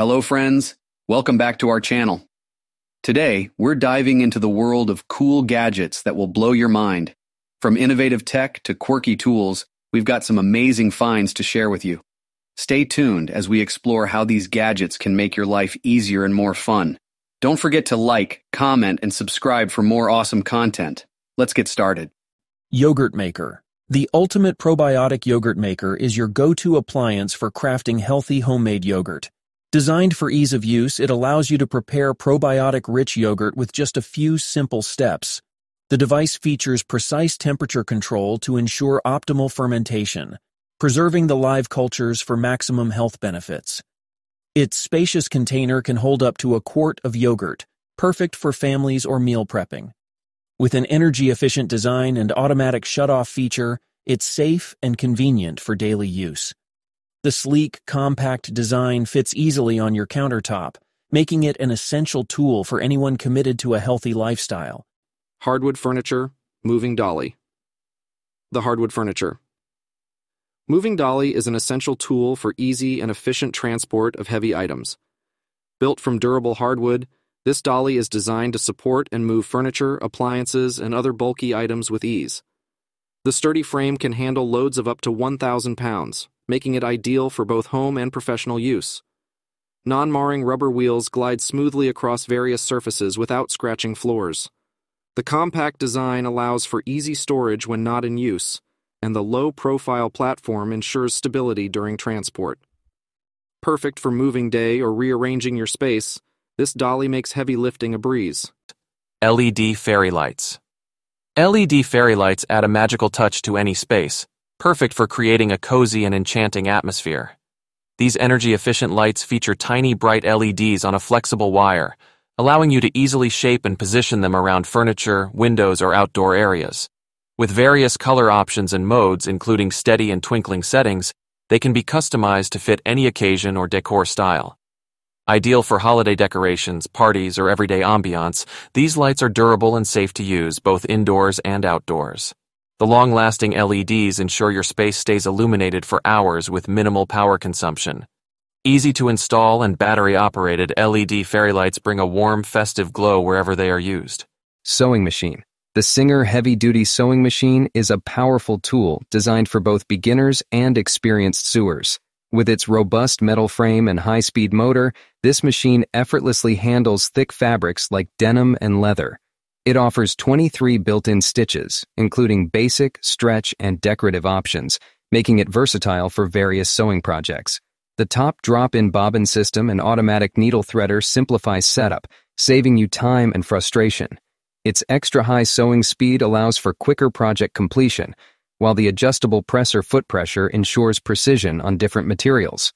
Hello friends, welcome back to our channel. Today, we're diving into the world of cool gadgets that will blow your mind. From innovative tech to quirky tools, we've got some amazing finds to share with you. Stay tuned as we explore how these gadgets can make your life easier and more fun. Don't forget to like, comment, and subscribe for more awesome content. Let's get started. Yogurt Maker. The ultimate probiotic yogurt maker is your go-to appliance for crafting healthy homemade yogurt. Designed for ease of use, it allows you to prepare probiotic-rich yogurt with just a few simple steps. The device features precise temperature control to ensure optimal fermentation, preserving the live cultures for maximum health benefits. Its spacious container can hold up to a quart of yogurt, perfect for families or meal prepping. With an energy-efficient design and automatic shut-off feature, it's safe and convenient for daily use. The sleek, compact design fits easily on your countertop, making it an essential tool for anyone committed to a healthy lifestyle. Hardwood furniture, moving dolly. The hardwood furniture. Moving dolly is an essential tool for easy and efficient transport of heavy items. Built from durable hardwood, this dolly is designed to support and move furniture, appliances, and other bulky items with ease. The sturdy frame can handle loads of up to 1,000 pounds, making it ideal for both home and professional use. Non-marring rubber wheels glide smoothly across various surfaces without scratching floors. The compact design allows for easy storage when not in use, and the low-profile platform ensures stability during transport. Perfect for moving day or rearranging your space, this dolly makes heavy lifting a breeze. LED fairy lights. LED fairy lights add a magical touch to any space, perfect for creating a cozy and enchanting atmosphere. These energy-efficient lights feature tiny bright LEDs on a flexible wire, allowing you to easily shape and position them around furniture, windows, or outdoor areas. With various color options and modes, including steady and twinkling settings, they can be customized to fit any occasion or decor style. Ideal for holiday decorations, parties, or everyday ambiance, these lights are durable and safe to use both indoors and outdoors. The long-lasting LEDs ensure your space stays illuminated for hours with minimal power consumption. Easy to install and battery-operated LED fairy lights bring a warm, festive glow wherever they are used. Sewing machine. The Singer heavy-duty sewing machine is a powerful tool designed for both beginners and experienced sewers. With its robust metal frame and high-speed motor, this machine effortlessly handles thick fabrics like denim and leather. It offers 23 built-in stitches, including basic, stretch, and decorative options, making it versatile for various sewing projects. The top drop-in bobbin system and automatic needle threader simplify setup, saving you time and frustration. Its extra-high sewing speed allows for quicker project completion, while the adjustable presser foot pressure ensures precision on different materials.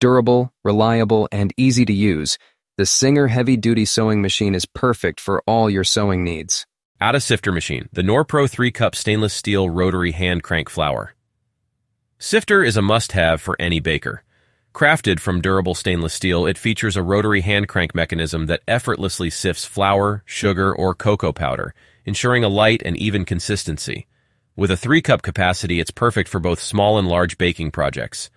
Durable, reliable, and easy to use, the Singer heavy-duty sewing machine is perfect for all your sewing needs. Add a sifter machine, the Norpro 3-cup stainless steel rotary hand crank flour. Sifter is a must-have for any baker. Crafted from durable stainless steel, it features a rotary hand crank mechanism that effortlessly sifts flour, sugar, or cocoa powder, ensuring a light and even consistency. With a 3-cup capacity, it's perfect for both small and large baking projects.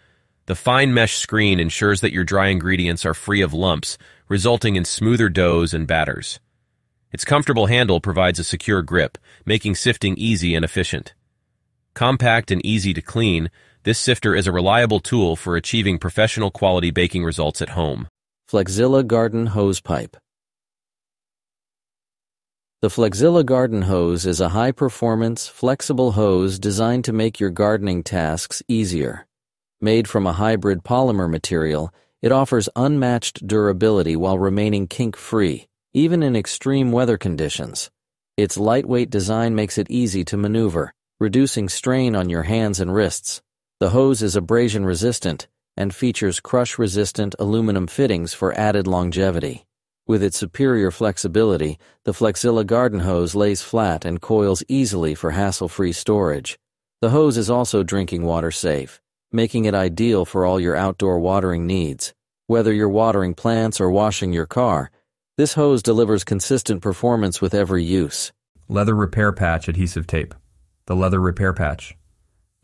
The fine mesh screen ensures that your dry ingredients are free of lumps, resulting in smoother doughs and batters. Its comfortable handle provides a secure grip, making sifting easy and efficient. Compact and easy to clean, this sifter is a reliable tool for achieving professional quality baking results at home. Flexzilla Garden Hose Pipe. The Flexzilla Garden Hose is a high-performance, flexible hose designed to make your gardening tasks easier. Made from a hybrid polymer material, it offers unmatched durability while remaining kink-free, even in extreme weather conditions. Its lightweight design makes it easy to maneuver, reducing strain on your hands and wrists. The hose is abrasion-resistant and features crush-resistant aluminum fittings for added longevity. With its superior flexibility, the Flexzilla Garden Hose lays flat and coils easily for hassle-free storage. The hose is also drinking water safe, making it ideal for all your outdoor watering needs. Whether you're watering plants or washing your car, this hose delivers consistent performance with every use. Leather repair patch adhesive tape. The leather repair patch.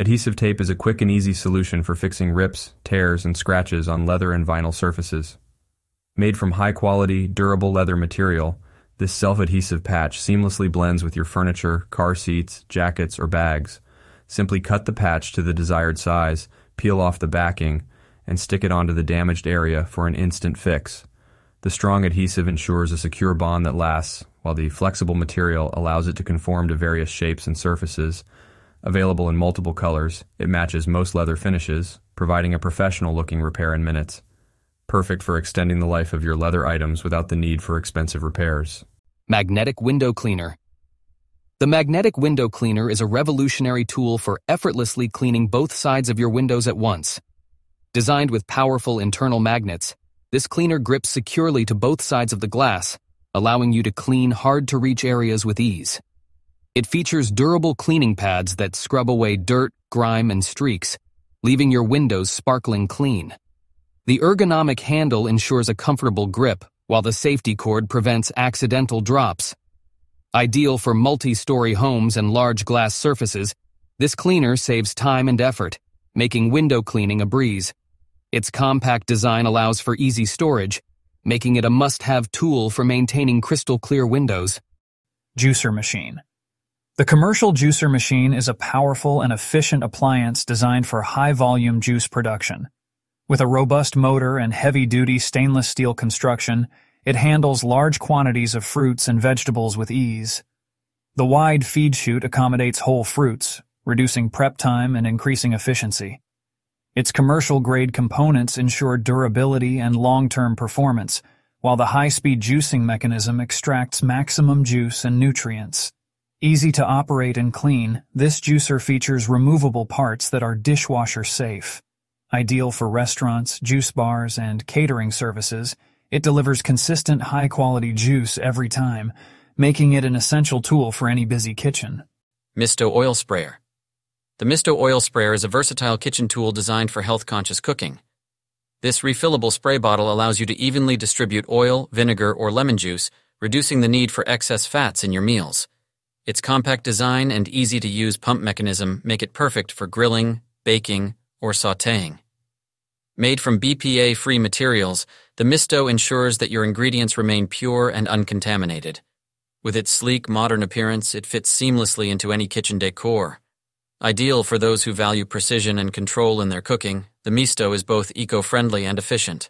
Adhesive tape is a quick and easy solution for fixing rips, tears, and scratches on leather and vinyl surfaces. Made from high-quality, durable leather material, this self-adhesive patch seamlessly blends with your furniture, car seats, jackets, or bags. Simply cut the patch to the desired size, peel off the backing, and stick it onto the damaged area for an instant fix. The strong adhesive ensures a secure bond that lasts, while the flexible material allows it to conform to various shapes and surfaces. Available in multiple colors, it matches most leather finishes, providing a professional-looking repair in minutes. Perfect for extending the life of your leather items without the need for expensive repairs. Magnetic window cleaner. The magnetic window cleaner is a revolutionary tool for effortlessly cleaning both sides of your windows at once. Designed with powerful internal magnets, this cleaner grips securely to both sides of the glass, allowing you to clean hard-to-reach areas with ease. It features durable cleaning pads that scrub away dirt, grime, and streaks, leaving your windows sparkling clean. The ergonomic handle ensures a comfortable grip, while the safety cord prevents accidental drops. Ideal for multi-story homes and large glass surfaces, this cleaner saves time and effort, making window cleaning a breeze. Its compact design allows for easy storage, making it a must-have tool for maintaining crystal-clear windows. Juicer machine. The commercial juicer machine is a powerful and efficient appliance designed for high-volume juice production. With a robust motor and heavy-duty stainless steel construction, it handles large quantities of fruits and vegetables with ease. The wide feed chute accommodates whole fruits, reducing prep time and increasing efficiency. Its commercial-grade components ensure durability and long-term performance, while the high-speed juicing mechanism extracts maximum juice and nutrients. Easy to operate and clean, this juicer features removable parts that are dishwasher-safe. Ideal for restaurants, juice bars, and catering services, it delivers consistent high-quality juice every time, making it an essential tool for any busy kitchen. Misto oil sprayer. The Misto oil sprayer is a versatile kitchen tool designed for health-conscious cooking. This refillable spray bottle allows you to evenly distribute oil, vinegar, or lemon juice, reducing the need for excess fats in your meals. Its compact design and easy-to-use pump mechanism make it perfect for grilling, baking, or sautéing. Made from BPA-free materials, the Misto ensures that your ingredients remain pure and uncontaminated. With its sleek, modern appearance, it fits seamlessly into any kitchen decor. Ideal for those who value precision and control in their cooking, the Misto is both eco-friendly and efficient.